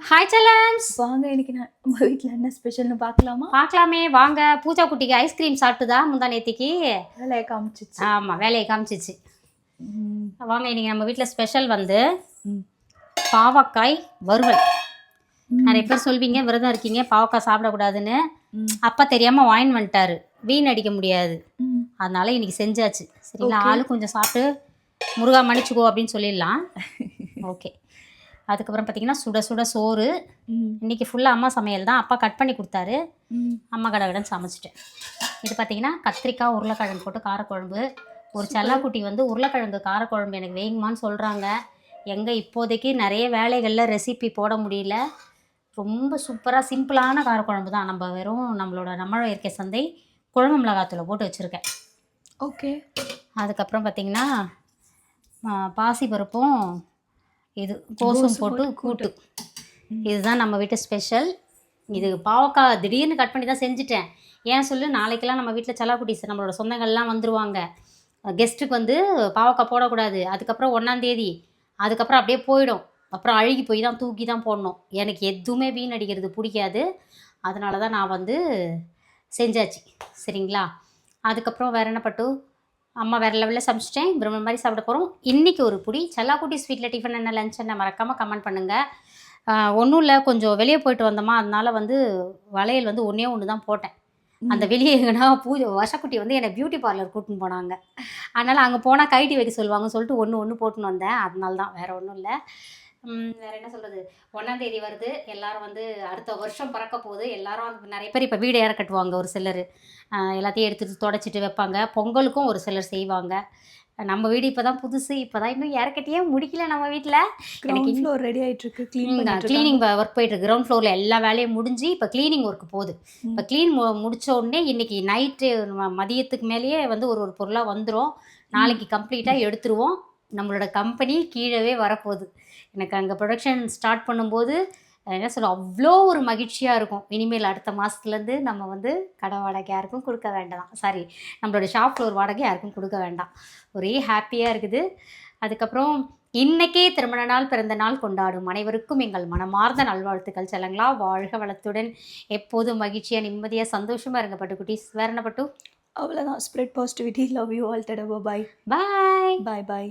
Hi செல்லம்ஸ். வாங்க, இன்னைக்கு நம்ம வீட்டில் என்ன ஸ்பெஷல்னு பார்க்கலாமே வாங்க. பூஜா குட்டிக்கு ஐஸ்கிரீம் சாப்பிட்டுதா முந்தா நேத்திக்கு வேலையை காமிச்சிச்சு. ஆமாம், வேலையை காமிச்சிச்சு. வாங்க, இன்னைக்கு நம்ம வீட்டில் ஸ்பெஷல் வந்து பாவக்காய் வறுவல். நிறைய பேர் சொல்வீங்க விரதம் இருக்கீங்க பாவக்காய் சாப்பிடக்கூடாதுன்னு. அப்பா தெரியாமல் வாயின் வந்துட்டாரு, வீண் அடிக்க முடியாது, அதனால இன்னைக்கு செஞ்சாச்சு. சரிங்களா? ஆளு கொஞ்சம் சாப்பிட்டு முருகா மன்னிச்சுக்கோ அப்படின்னு சொல்லிடலாம். ஓகே. அதுக்கப்புறம் பார்த்தீங்கன்னா சுட சுட சோறு. இன்றைக்கி ஃபுல்லாக அம்மா சமையல் தான். அப்பா கட் பண்ணி கொடுத்தாரு, அம்மா கடகடன்னு சமைச்சிட்டேன். இது பார்த்தீங்கன்னா கத்திரிக்காய் உருளைக்கிழங்கு போட்டு காரக்குழம்பு. ஒரு செல்லாக்குட்டி வந்து உருளைக்கிழங்கு காரக்குழம்பு எனக்கு வேணுமான்னு சொல்கிறாங்க. எங்கே இப்போதைக்கு நிறைய வேலைகளில் ரெசிபி போட முடியல. ரொம்ப சூப்பராக சிம்பிளான காரக்குழம்பு தான். நம்ம வெறும் நம்மளோட இயற்கை சந்தை குழம்பு மிளகாத்தூளை போட்டு வச்சுருக்கேன். ஓகே. அதுக்கப்புறம் பார்த்திங்கன்னா பாசி பருப்பும் இது கோசும் போட்டு கூட்டு. இதுதான் நம்ம வீட்டு ஸ்பெஷல். இது பாவக்காய் திடீர்னு கட் பண்ணி தான் செஞ்சுட்டேன். ஏன் சொல்லு, நாளைக்கெல்லாம் நம்ம வீட்டில் செல்லாக்குட்டீஸ் நம்மளோட சொந்தங்கள்லாம் வந்துடுவாங்க. கெஸ்ட்டுக்கு வந்து பாவக்காய் போடக்கூடாது. அதுக்கப்புறம் 1ஆம் தேதி, அதுக்கப்புறம் அப்படியே போயிடும். அப்புறம் அழுகி போய் தான் தூக்கி தான் போடணும். எனக்கு எதுவுமே வீண் அடிக்கிறது பிடிக்காது. அதனால தான் நான் வந்து செஞ்சாச்சு. சரிங்களா? அதுக்கப்புறம் வேறு என்ன பட்டு, அம்மா வேறு லெவலில் சமைச்சிட்டேன். பிரம்ம மாதிரி சாப்பிட போகிறோம். இன்றைக்கி ஒரு புடி செல்லாக்குட்டி ஸ்வீட்டில் டிஃபன் என்ன லஞ்ச் என்ன மறக்காமல் கமெண்ட் பண்ணுங்கள். ஒன்றும் இல்லை, கொஞ்சம் வெளியே போயிட்டு வந்தோமா, அதனால் வந்து வளையல் வந்து ஒன்று தான் போட்டேன். அந்த வெளியே எங்கன்னா வசக்குட்டி வந்து என்னை பியூட்டி பார்லர் கூட்டின்னு போனாங்க. அதனால் அங்கே போனால் கைட்டி வைக்க சொல்லுவாங்கன்னு சொல்லிட்டு ஒன்று போட்டுன்னு வந்தேன். அதனால தான், வேறு ஒன்றும் இல்லை. வேறு என்ன சொல்கிறது, 1ஆம் தேதி வருது. எல்லோரும் வந்து அடுத்த வருஷம் பிறக்க போகுது. எல்லோரும் நிறைய பேர் இப்போ வீடு ஏற கட்டுவாங்க. ஒரு சிலர் எல்லாத்தையும் எடுத்துகிட்டு தொடச்சிட்டு வைப்பாங்க. பொங்கலுக்கும் ஒரு சிலர் செய்வாங்க. நம்ம வீடு இப்போ தான் புதுசு, இப்போ தான் இன்னும் ஏறக்கட்டியே முடிக்கல. நம்ம வீட்டில் எனக்கு ஃப்ளோர் ரெடி ஆகிட்டுருக்கு. க்ளீனிங் ஒர்க் போயிட்டுருக்கு. கிரவுண்ட் ஃப்ளோரில் எல்லா வேலையும் முடிஞ்சு இப்போ க்ளீனிங் ஒர்க் போகுது. இப்போ க்ளீன் முடித்த உடனே இன்றைக்கி நைட்டு மதியத்துக்கு மேலேயே வந்து ஒரு பொருளாக வந்துடும். நாளைக்கு கம்ப்ளீட்டாக எடுத்துருவோம். நம்மளோட கம்பெனி கீழவே வரப்போகுது. எனக்கு அங்கே ப்ரொடக்ஷன் ஸ்டார்ட் பண்ணும்போது என்ன சொல்ல, அவ்வளோ ஒரு மகிழ்ச்சியாக இருக்கும். இனிமேல் அடுத்த மாதத்துலேருந்து நம்ம வந்து கடை வாடகை யாருக்கும் கொடுக்க வேண்டாம். சாரி, நம்மளோட ஷாப் ஃப்ளோர் வாடகை யாருக்கும் கொடுக்க வேண்டாம். ஒரே ஹாப்பியாக இருக்குது. அதுக்கப்புறம் இன்றைக்கே திருமண நாள் பிறந்த நாள் கொண்டாடும் அனைவருக்கும் எங்கள் மனமார்ந்த நல்வாழ்த்துக்கள். செல்லங்களா, வாழ்க வளத்துடன் எப்போதும் மகிழ்ச்சியாக நிம்மதியாக சந்தோஷமாக இருங்க பட்டு குட்டீஸ். வேறு என்ன பட்டு? அவ்வளோதான். Spread positivity. Love you all. டடா. பாய் பாய் பாய் பாய்.